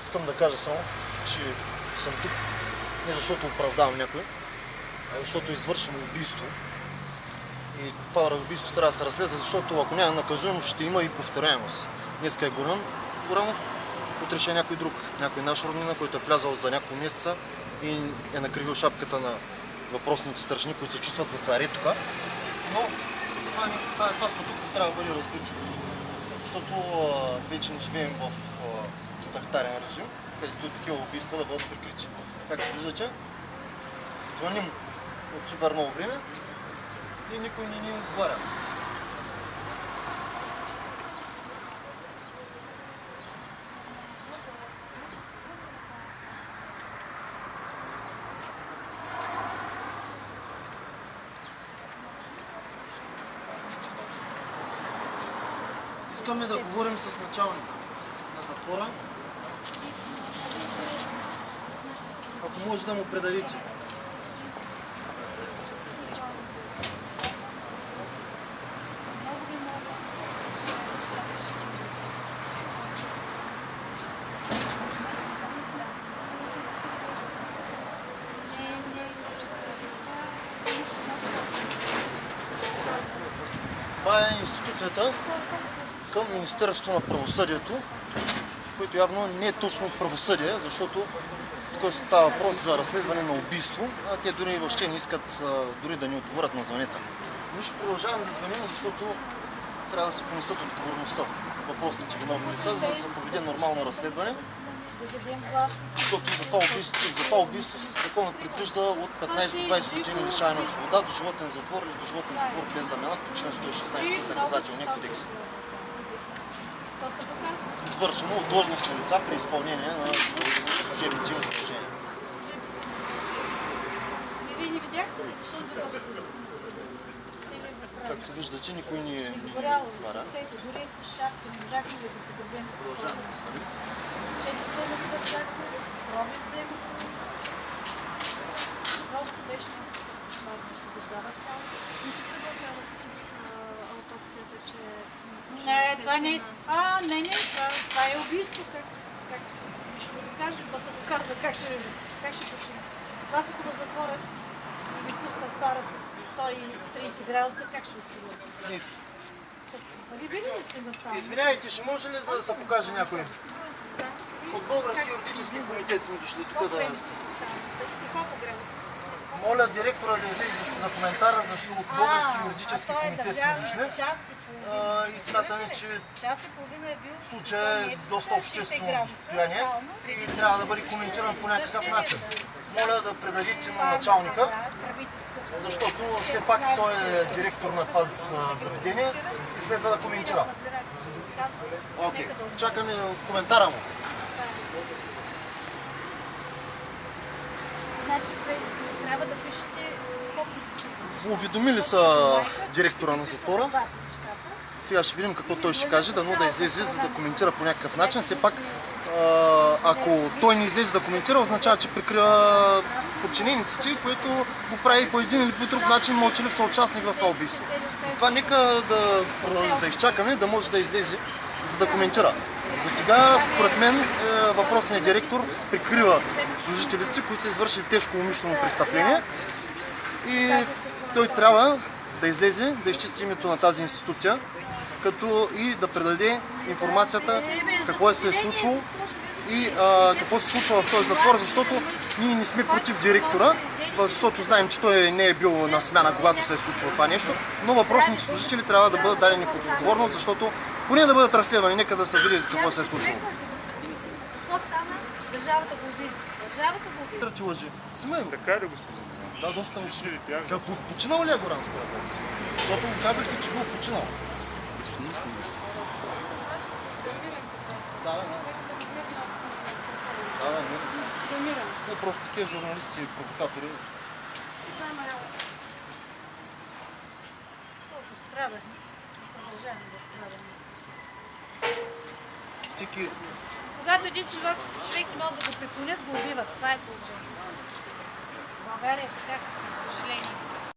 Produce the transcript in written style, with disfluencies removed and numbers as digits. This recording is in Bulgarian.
Искам да кажа само, че съм тук не защото оправдавам някой, а защото е извършено убийство. И това убийство трябва да се разследва, защото ако няма наказуемост, ще има и повторяемост. Днеска е Горан Горанов, утре ще е някой друг, някой наш роднина, който е влязал за няколко месеца и е накривил шапката на въпросните старшини, които се чувстват за цари тук. Но това статукво трябва да бъде разбито, защото вече не живеем в тоталитарен режим, където такива убийства да бъдат прикрити. Както виждате, звъним от супер много време и никой не ни отговаря. Искаме да говорим с началника на затвора. Ако може да му предадите. Това е институцията към Министерството на правосъдието, което явно не е точно правосъдие, защото тук става въпрос за разследване на убийство, а те дори въобще не искат дори да ни отговорят на звънеца. Ние ще продължаваме да звъним, защото трябва да се понесат отговорността въпросните виновни лица, за да се проведе нормално разследване. Защото за това убийство законът предвижда от 15 до 20 години лишаване от свобода до животен затвор или до животен затвор без замяна по член 116 от Наказателния кодекс. Извършено от длъжностни лица при изпълнение на служебните им задължения. Вие не видяхте ли? Както виждате, никой не отваря. Дори с шапки не можахме да го подобрим. Продължаваме да снимаме. Четите на държавите, проби взема. Просто беше малко освобождаващ само. Не се съгласявате с аутопсията, че... Не, това не е... Не, това е убийство. Как ще го кажа, да се доказва как ще почина. Това са го затворят и ви пуснат пара с 130 градуса, как ще отсигурят? Ви били ли сте наставени? Извинявайте, ще може ли да се покаже някой? От Български юридически комитет сме дошли тук да... Колко градуса? Моля директора да излезе за коментара, защото от Български юридически комитет сме дошли. И смятаме, че случая е доста обществено достояние и трябва да бъде коментиран по някакъв начин. Моля да предадите на началника, защото все пак той е директор на това заведение и следва да коментира. Окей, чакаме коментара му. Значи трябва да пишете по-позитивно. Уведомили са директора на затвора. Сега ще видим какво той ще каже, дано да излезе, за да коментира по някакъв начин. Все пак, ако той не излезе да коментира, означава, че прикрива подчинениците, което го прави по един или по друг начин мълчалив съучастник в това убийство. Затова нека да изчакаме, да може да излезе, за да коментира. За сега, според мен, въпросният директор прикрива служителите, които са извършили тежко умишлено престъпление и той трябва да излезе, да изчисти името на тази институция, като и да предаде информацията какво се е случило и какво се случва в този затвор, защото ние не сме против директора, защото знаем, че той не е бил на смяна, когато се е случило това нещо, но въпросните служители трябва да бъдат дадени под отговорност, защото поне да бъдат разследвани, нека да се види какво се е случило. Какво стана? Държавата го уби. Държавата го уби. Да ти лъжи. Снимай го. Така ли, господин? Да, доста лъжи. Починал ли е Горан според вас? Защото го казахте, че бил починал. Да. Не, просто такива журналисти и провокатори. Колко страдахме. Продължаваме да страдаме. Всеки... Когато един човек не могат да го преклонят, го убиват. Това е положението. В България е така, за съжаление.